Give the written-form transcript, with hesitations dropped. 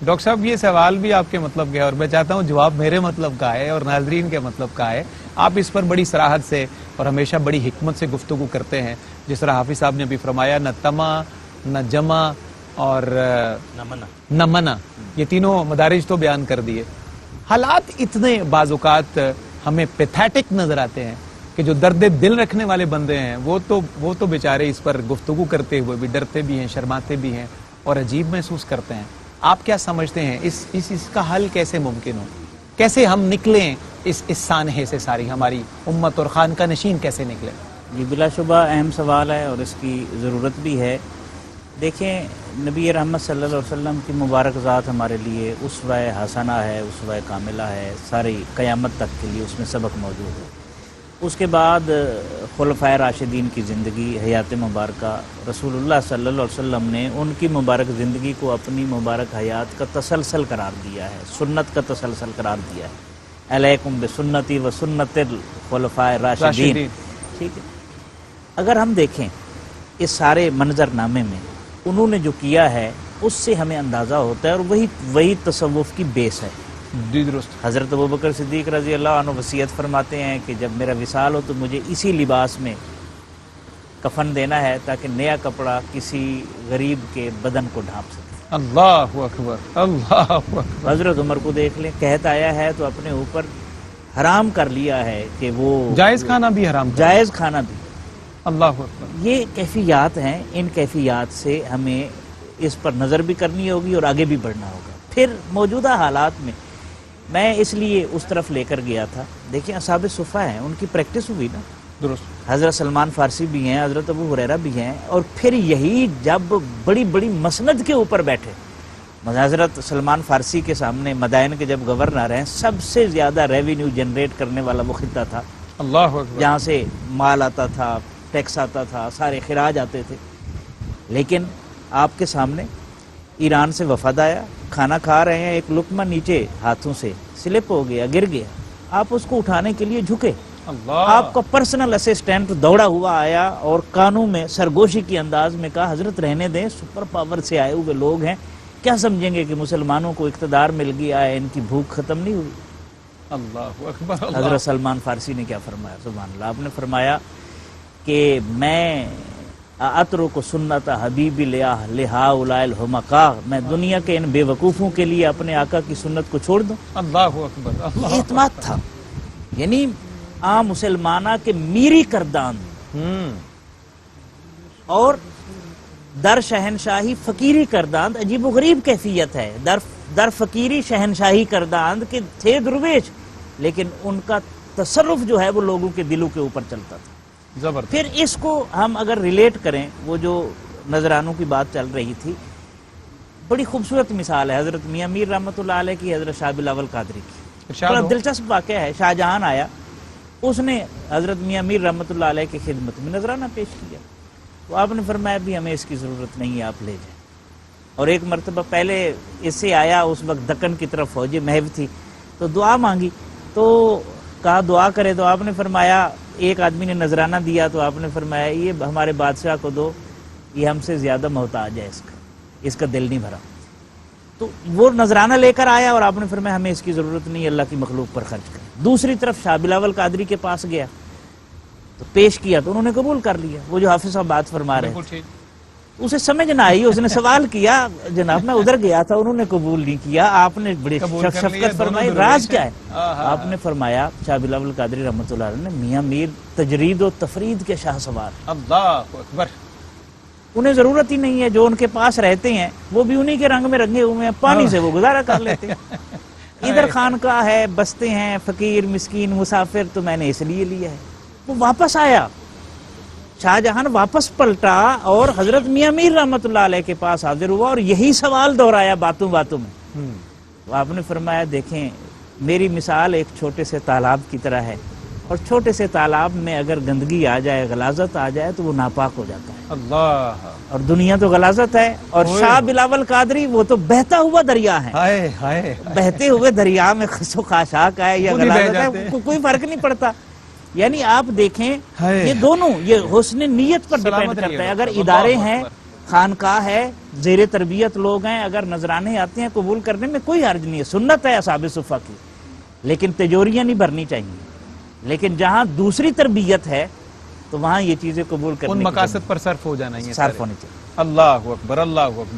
Doctor صاحب یہ سوال بھی آپ کے مطلب کا ہے اور میں چاہتا ہوں جواب میرے مطلب کا ہے اور ناظرین کے مطلب کا ہے. آپ اس پر بڑی صراحت سے اور ہمیشہ بڑی حکمت سے گفتگو کرتے ہیں. جس طرح حافظ صاحب نے بھی فرمایا نہ طمع نہ جمع اور نہ منع، یہ تینوں مدارج تو بیان کر دیے. حالات اتنے بعض اوقات ہمیں پیتھیٹک نظر آتے ہیں کہ جو درد دل رکھنے والے بندے ہیں وہ تو بیچارے اس پر گفتگو کرتے ہوئے بھی ڈرتے بھی ہیں، شرماتے بھی ہیں اور عجیب محسوس کرتے ہیں. آپ کیا سمجھتے ہیں اس کا حل کیسے ممکن ہو؟ کیسے ہم نکلیں اس سانحے سے؟ ساری ہماری امت اور خانقاہ نشین کیسے نکلیں؟ یہ بلا شبہ اہم سوال ہے اور اس کی ضرورت بھی ہے. دیکھیں، نبی رحمت صلی اللہ علیہ وسلم کی مبارک ذات ہمارے لیے اسوہ حسنہ ہے، اسوہ کاملہ ہے، ساری قیامت تک کے لیے اس میں سبق موجود ہے. اس کے بعد خلفائے راشدین کی زندگی، حیات مبارکہ، رسول اللہ صلی اللہ علیہ وسلم نے ان کی مبارک زندگی کو اپنی مبارک حیات کا تسلسل قرار دیا ہے، سنت کا تسلسل قرار دیا ہے. علیکم بسنتی و سنت الخلفاء راشدین. ٹھیک ہے، اگر ہم دیکھیں اس سارے منظر نامے میں انہوں نے جو کیا ہے اس سے ہمیں اندازہ ہوتا ہے اور وہی تصوف کی بیس ہے. جی درست. حضرت ابوبکر صدیق رضی اللہ عنہ وصیت فرماتے ہیں کہ جب میرا وصال ہو تو مجھے اسی لباس میں کفن دینا ہے تاکہ نیا کپڑا کسی غریب کے بدن کو ڈھانپ سکے. اللہ اکبر، اللہ اکبر. حضرت عمر کو دیکھ لیں، قحط آیا ہے تو اپنے اوپر حرام کر لیا ہے کہ وہ جائز کھانا بھی حرام، جائز کھانا بھی. اللہ اکبر. یہ کیفیات ہیں، ان کیفیات سے ہمیں اس پر نظر بھی کرنی ہوگی اور آگے بھی بڑھنا ہوگا. پھر موجودہ حالات میں اس لیے اس طرف لے کر گیا تھا. دیکھیں اصحاب صفہ ہیں، ان کی پریکٹس ہوئی نا. درست. حضرت سلمان فارسی بھی ہیں، حضرت ابو ہریرہ بھی ہیں، اور پھر یہی جب بڑی بڑی مسند کے اوپر بیٹھے، حضرت سلمان فارسی کے سامنے مدائن کے جب گورنر ہیں، سب سے زیادہ ریونیو جنریٹ کرنے والا وہ خطہ تھا. اللہ اکبر. جہاں سے مال آتا تھا، ٹیکس آتا تھا، سارے خراج آتے تھے. لیکن آپ کے سامنے ایران سے وفد آیا، کھانا کھا رہے ہیں، ایک لقمہ نیچے ہاتھوں سے سلپ ہو گیا، گر گیا. آپ اس کو اٹھانے کے لیے جھکے. اللہ. آپ کا پرسنل اسسٹنٹ دوڑا ہوا آیا اور کانوں میں سرگوشی کی انداز میں کہا حضرت رہنے دیں، سپر پاور سے آئے ہوئے لوگ ہیں، کیا سمجھیں گے کہ مسلمانوں کو اقتدار مل گیا ہے، ان کی بھوک ختم نہیں ہوئی. اللہ اکبر. حضرت سلمان فارسی نے کیا فرمایا؟ سبحان اللہ. آپ نے فرمایا کہ میں اترک سنت حبیبی لہؤلاء الحمقاء، میں دنیا کے ان بے وقوفوں کے لیے اپنے آقا کی سنت کو چھوڑ دوں. اللہ اکبر. اللہ. اعتماد تھا، یعنی عام مسلمانہ کے میری کردان اور در شہنشاہی فقیری کرداند. عجیب و غریب کیفیت ہے. در فقیری شہنشاہی کرداند کے تھے درویش، لیکن ان کا تصرف جو ہے وہ لوگوں کے دلوں کے اوپر چلتا تھا. زبردست. پھر اس کو ہم اگر ریلیٹ کریں، وہ جو نذرانوں کی بات چل رہی تھی، بڑی خوبصورت مثال ہے حضرت میاں میر رحمۃ اللہ علیہ کی، حضرت شاہ بلاول قادری کی. بڑا دلچسپ واقعہ ہے. شاہ جہان آیا، اس نے حضرت میاں میر رحمۃ اللہ علیہ کی خدمت میں نذرانہ پیش کیا. تو آپ نے فرمایا بھی ہمیں اس کی ضرورت نہیں ہے، آپ لے جائیں. اور ایک مرتبہ پہلے اس سے آیا، اس وقت دکن کی طرف فوج محو تھی، تو دعا مانگی، تو کہا دعا کرے. تو آپ نے فرمایا، ایک آدمی نے نذرانہ دیا تو آپ نے فرمایا یہ ہمارے بادشاہ کو دو، یہ ہم سے زیادہ محتاج ہے، اس کا دل نہیں بھرا. تو وہ نذرانہ لے کر آیا اور آپ نے فرمایا ہمیں اس کی ضرورت نہیں، اللہ کی مخلوق پر خرچ کریں. دوسری طرف شاہ بلاول قادری کے پاس گیا تو پیش کیا تو انہوں نے قبول کر لیا. وہ جو حافظ صاحب بات فرما رہے تھے، اسے سمجھ نہ آئی، اس نے سوال کیا، جناب میں ادھر گیا تھا، انہوں نے قبول نہیں کیا. آپ نے بڑی شفقت فرمائی، راز کیا ہے؟ آپ نے فرمایا شاہ بلاول قادری رحمۃ اللہ علیہ نے میاں میر تجرید و تفرید کے شاہ سوار. اللہ اکبر. انہیں ضرورت ہی نہیں ہے، جو ان کے پاس رہتے ہیں وہ بھی انہی کے رنگ میں رنگے ہوئے ہیں، پانی سے وہ گزارا کر لیتے ہیں. ادھر خانقاہ ہے، بستے ہیں، فقیر مسکین مسافر، تو میں نے اس لیے لیا ہے. وہ واپس آیا، شاہ جہان واپس پلٹا اور حضرت میاں میر رحمۃ اللہ علیہ کے پاس حاضر ہوا اور یہی سوال دہرایا باتوں باتوں میں. تو آپ نے فرمایا دیکھیں میری مثال ایک چھوٹے سے تالاب کی طرح ہے، اور چھوٹے سے تالاب میں اگر گندگی آ جائے، غلاظت آ جائے تو وہ ناپاک ہو جاتا ہے. اللہ. اور دنیا تو غلاظت ہے، اور شاہ بلاول قادری وہ تو بہتا ہوا دریا ہے. ہائے ہائے. بہتے ہوئے دریا میں خس و خاشاک ہے یا غلاظت ہے، کوئی فرق نہیں پڑتا. یعنی آپ دیکھیں یہ دونوں، یہ حسن نیت پر ڈیپینڈ کرتا ہے. اگر ادارے ہیں خانقاہ ہے، زیر تربیت لوگ ہیں، اگر نذرانے آتے ہیں قبول کرنے میں کوئی حرج نہیں ہے، سنت ہے اصحاب صفہ کی، لیکن تجوریاں نہیں بھرنی چاہیے۔ لیکن جہاں دوسری تربیت ہے تو وہاں یہ چیزیں قبول کرنے ان کی مقاصد پر صرف ہو جانا، یہ صرف ہونی چاہیے۔ اللہ اکبر، اللہ اکبر۔